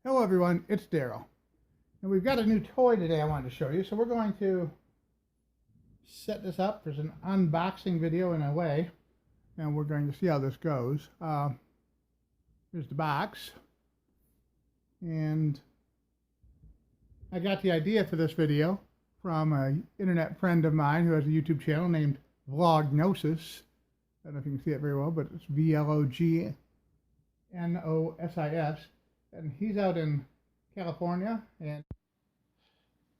Hello everyone, it's Daryl. And we've got a new toy today I wanted to show you. So we're going to set this up. There's an unboxing video in a way. And we're going to see how this goes. Here's the box. And I got the idea for this video from an internet friend of mine who has a YouTube channel named Vlognosis. I don't know if you can see it very well, but it's Vlognosis. And he's out in California, and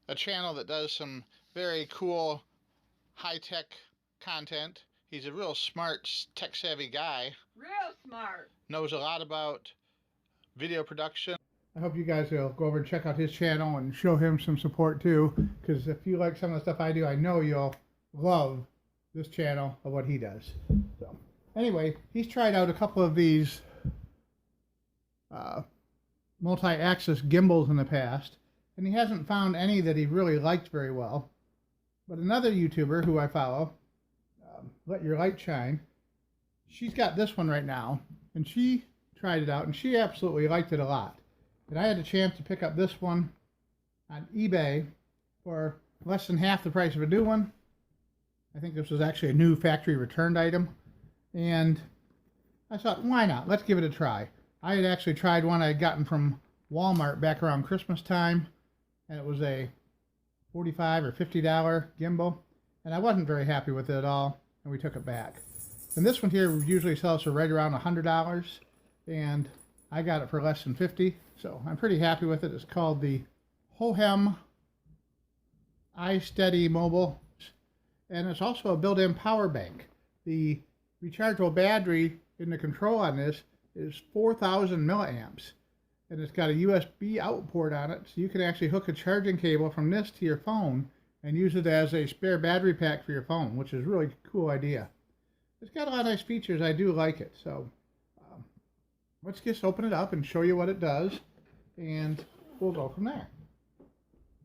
a channel that does some very cool high-tech content. He's a real smart, tech-savvy guy. Real smart. Knows a lot about video production. I hope you guys will go over and check out his channel and show him some support too, because if you like some of the stuff I do, I know you'll love this channel of what he does. So anyway, he's tried out a couple of these multi-axis gimbals in the past, and he hasn't found any that he really liked very well. But another YouTuber who I follow, LetYrLiteShine, she's got this one right now, and she tried it out and she absolutely liked it a lot. And I had a chance to pick up this one on eBay for less than half the price of a new one. I think this was actually a new factory returned item, and I thought, why not? Let's give it a try. I had actually tried one I had gotten from Walmart back around Christmas time, and it was a $45 or $50 gimbal, and I wasn't very happy with it at all, and we took it back. And this one here usually sells for right around $100, and I got it for less than $50, so I'm pretty happy with it. It's called the Hohem ISteady mobile, and it's also a built-in power bank. The rechargeable battery in the control on this is 4,000 milliamps, and it's got a USB out port on it, so you can actually hook a charging cable from this to your phone and use it as a spare battery pack for your phone, which is a really cool idea. It's got a lot of nice features. I do like it. So let's just open it up and show you what it does, and we'll go from there.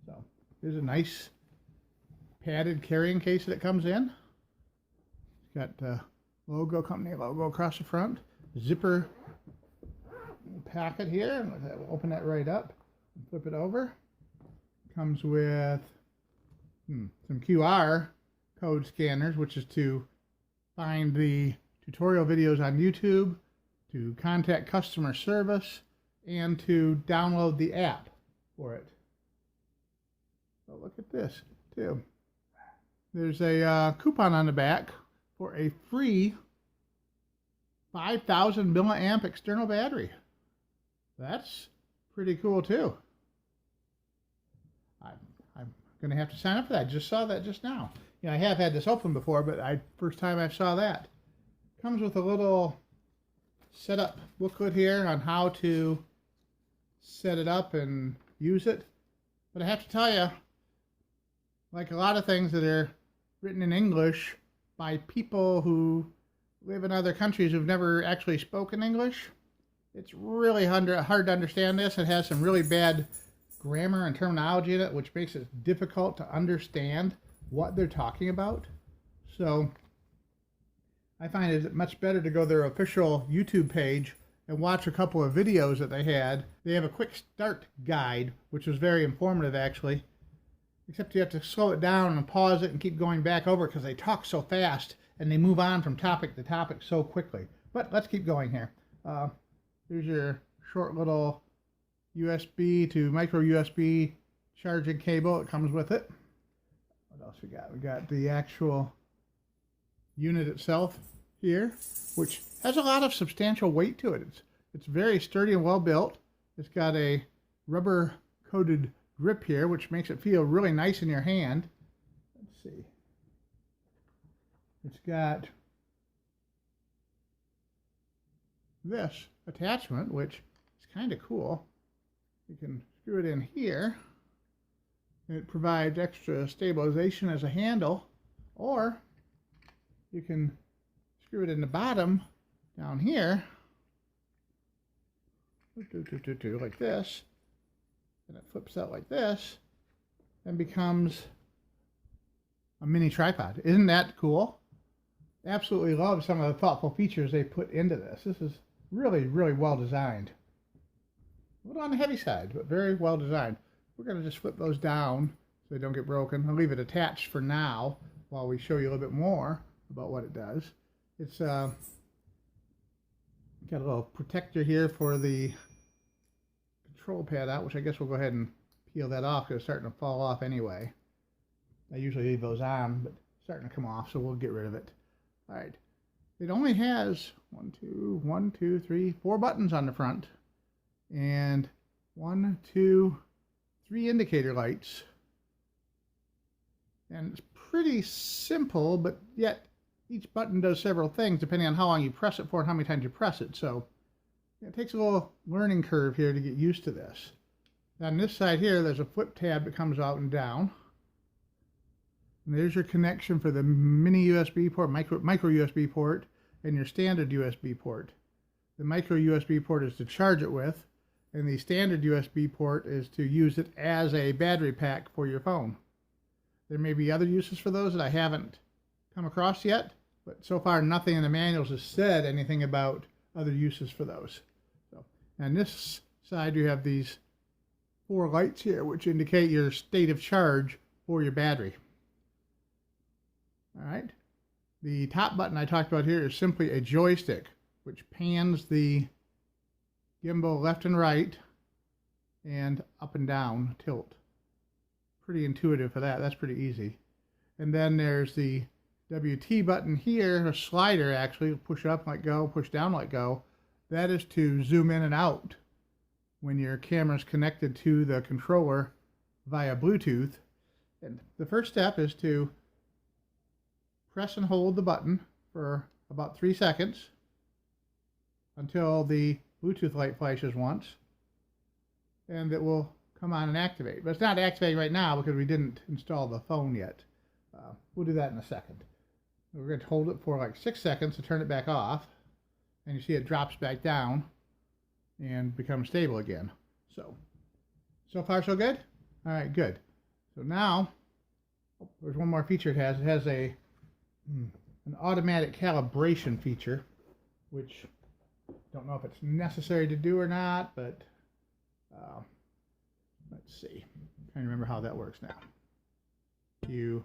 So here's a nice padded carrying case that it comes in. It's got the logo, company logo across the front. Zipper packet here. We'll open that right up and flip it over. Comes with some QR code scanners, which is to find the tutorial videos on YouTube, to contact customer service, and to download the app for it. So look at this too. There's a coupon on the back for a free 5,000 milliamp external battery. That's pretty cool too. I'm going to have to sign up for that. Just saw that just now. I have had this open before, but first time I saw that. Comes with a little setup booklet here on how to set it up and use it. But I have to tell you, like a lot of things that are written in English by people who live in other countries who've never actually spoken English, it's really hard to understand this. It has some really bad grammar and terminology in it, which makes it difficult to understand what they're talking about. So I find it much better to go to their official YouTube page and watch a couple of videos that they had. They have a quick start guide, which was very informative actually, except you have to slow it down and pause it and keep going back over because they talk so fast and they move on from topic to topic so quickly. But let's keep going here. Here's your short little USB to micro USB charging cable. It comes with it. What else we got? We got the actual unit itself here, which has a lot of substantial weight to it. It's very sturdy and well built. It's got a rubber coated grip here, which makes it feel really nice in your hand. Let's see. It's got this attachment, which is kind of cool. You can screw it in here. It provides extra stabilization as a handle, or you can screw it in the bottom down here like this, and it flips out like this and becomes a mini tripod. Isn't that cool? Absolutely love some of the thoughtful features they put into this. This is really, really well designed. a little on the heavy side, but very well designed. We're going to just flip those down so they don't get broken. I'll leave it attached for now while we show you a little bit more about what it does. It's got a little protector here for the control pad out, which I guess we'll go ahead and peel that off because it's starting to fall off anyway. I usually leave those on, but it's starting to come off, so we'll get rid of it. All right. It only has 4 buttons on the front, and 1, 2, 3 indicator lights. And it's pretty simple, but yet each button does several things depending on how long you press it for and how many times you press it. So it takes a little learning curve here to get used to this. On this side here, there's a flip tab that comes out and down. And there's your connection for the mini USB port, micro USB port, and your standard USB port. The micro USB port is to charge it with, and the standard USB port is to use it as a battery pack for your phone. There may be other uses for those that I haven't come across yet, but so far nothing in the manuals has said anything about other uses for those. So, on this side you have these 4 lights here which indicate your state of charge for your battery. All right. The top button I talked about here is simply a joystick which pans the gimbal left and right and up and down tilt. Pretty intuitive for that. That's pretty easy. And then there's the WT button here, a slider actually, push up, let go, push down, let go. That is to zoom in and out when your camera is connected to the controller via Bluetooth. And the first step is to press and hold the button for about 3 seconds until the Bluetooth light flashes once, and it will come on and activate. But it's not activating right now because we didn't install the phone yet. We'll do that in a second. We're going to hold it for like 6 seconds to turn it back off, and you see it drops back down and becomes stable again. So far so good? All right, good. So now, there's one more feature it has. It has an automatic calibration feature, which don't know if it's necessary to do or not, but let's see. I'm trying to remember how that works now. You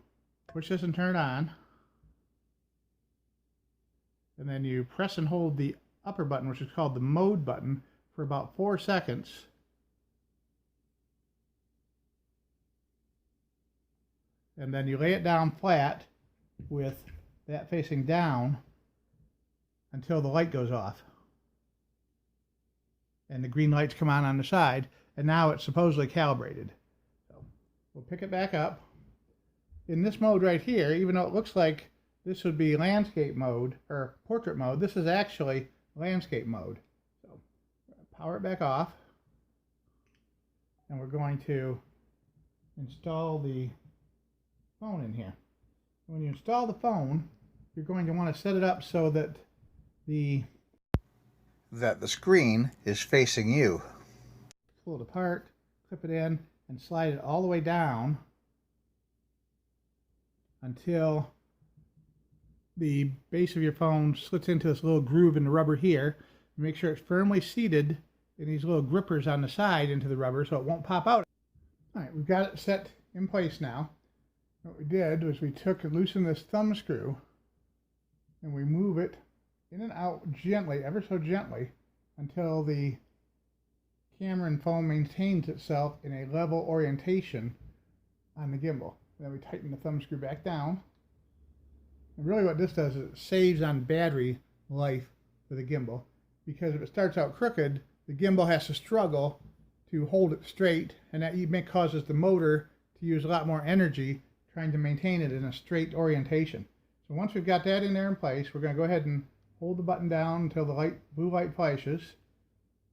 push this and turn it on, and then you press and hold the upper button, which is called the mode button, for about 4 seconds. And then you lay it down flat with that facing down until the light goes off. And the green lights come on the side, and now it's supposedly calibrated. So we'll pick it back up. In this mode right here, even though it looks like this would be landscape mode or portrait mode, this is actually landscape mode. So power it back off, and we're going to install the phone in here. When you install the phone, you're going to want to set it up so that the screen is facing you. Pull it apart, clip it in, and slide it all the way down until the base of your phone slits into this little groove in the rubber here. Make sure it's firmly seated in these little grippers on the side into the rubber so it won't pop out. All right, we've got it set in place now. What we did was we took and loosened this thumb screw, and we move it in and out gently, ever so gently, until the camera and phone maintains itself in a level orientation on the gimbal. Then we tighten the thumb screw back down. And really what this does is it saves on battery life for the gimbal, because if it starts out crooked, the gimbal has to struggle to hold it straight, and that causes the motor to use a lot more energy trying to maintain it in a straight orientation. So once we've got that in there in place, we're going to go ahead and hold the button down until the blue light flashes,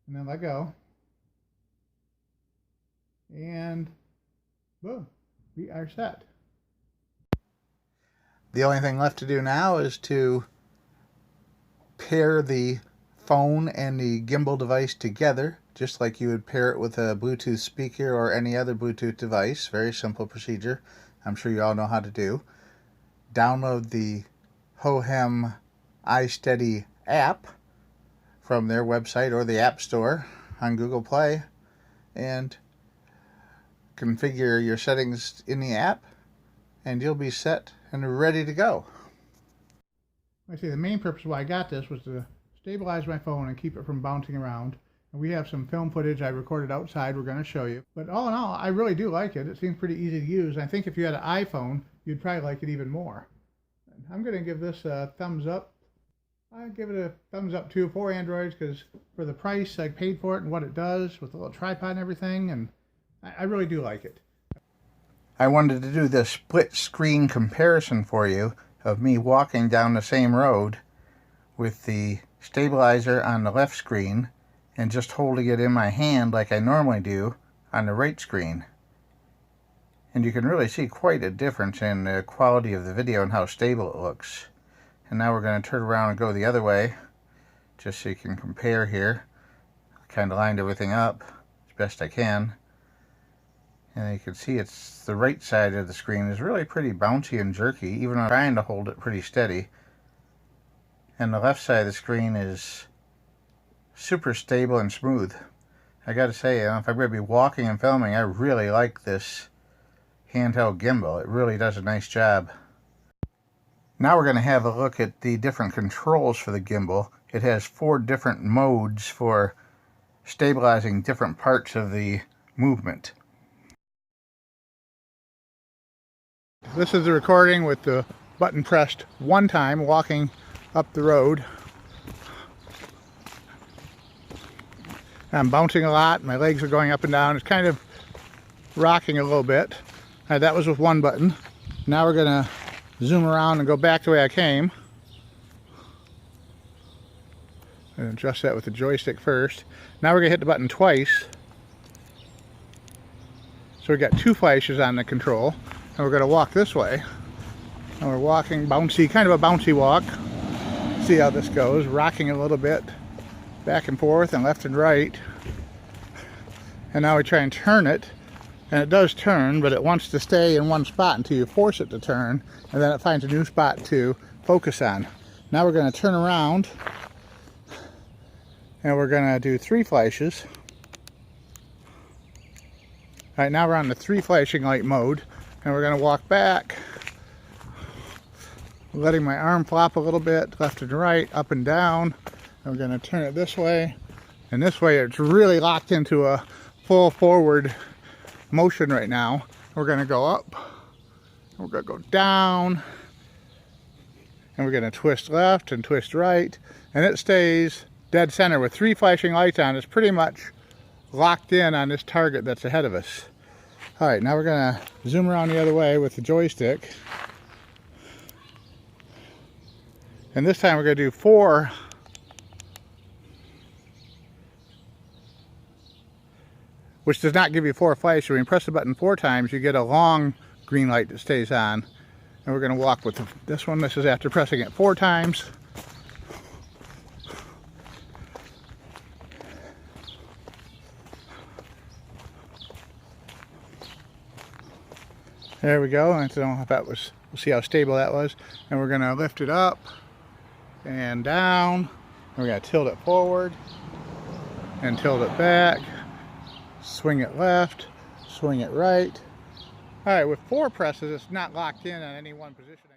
and then let go. And boom, we are set. The only thing left to do now is to pair the phone and the gimbal device together, just like you would pair it with a Bluetooth speaker or any other Bluetooth device. Very simple procedure. I'm sure you all know how to do. Download the Hohem ISteady app from their website or the App Store on Google Play. and configure your settings in the app, and you'll be set and ready to go. I say the main purpose why I got this was to stabilize my phone and keep it from bouncing around. And we have some film footage I recorded outside we're going to show you. But all in all, I really do like it. It seems pretty easy to use. I think if you had an iPhone, you'd probably like it even more. I'm going to give this a thumbs up. I give it a thumbs up too for Androids, because for the price I paid for it and what it does with the little tripod and everything, and I really do like it. I wanted to do this split screen comparison for you of me walking down the same road with the stabilizer on the left screen and just holding it in my hand like I normally do on the right screen. And you can really see quite a difference in the quality of the video and how stable it looks. And now we're going to turn around and go the other way, just so you can compare here. I kind of lined everything up as best I can. And you can see it's the right side of the screen is really pretty bouncy and jerky, even though I'm trying to hold it pretty steady. And the left side of the screen is super stable and smooth. I gotta say, if I'm going to be walking and filming, I really like this handheld gimbal. It really does a nice job. Now we're going to have a look at the different controls for the gimbal. It has 4 different modes for stabilizing different parts of the movement. This is the recording with the button pressed one time walking up the road. I'm bouncing a lot, my legs are going up and down. It's kind of rocking a little bit. That was with one button. Now we're going to zoom around and go back the way I came. And adjust that with the joystick first. Now we're going to hit the button twice. So we got 2 flashes on the control. And we're going to walk this way. And we're walking bouncy, kind of a bouncy walk. See how this goes. Rocking a little bit. Back and forth and left and right. And now we try and turn it. And it does turn, but it wants to stay in one spot until you force it to turn, and then it finds a new spot to focus on. Now we're going to turn around, and we're going to do 3 flashes. All right, now we're on the 3 flashing light mode, and we're going to walk back, letting my arm flop a little bit, left and right, up and down. And we're going to turn it this way, and this way it's really locked into a full forward motion right now. We're going to go up, we're going to go down, and we're going to twist left and twist right, and it stays dead center with 3 flashing lights on. It's pretty much locked in on this target that's ahead of us. All right, now we're going to zoom around the other way with the joystick, and this time we're going to do 4 which does not give you 4 flashes. When you press the button 4 times, you get a long green light that stays on. And we're going to walk with this one. This is after pressing it 4 times. There we go. I don't know if that was, we'll see how stable that was. And we're going to lift it up and down. And we're going to tilt it forward and tilt it back. Swing it left, swing it right. All right, with 4 presses, it's not locked in on any one position.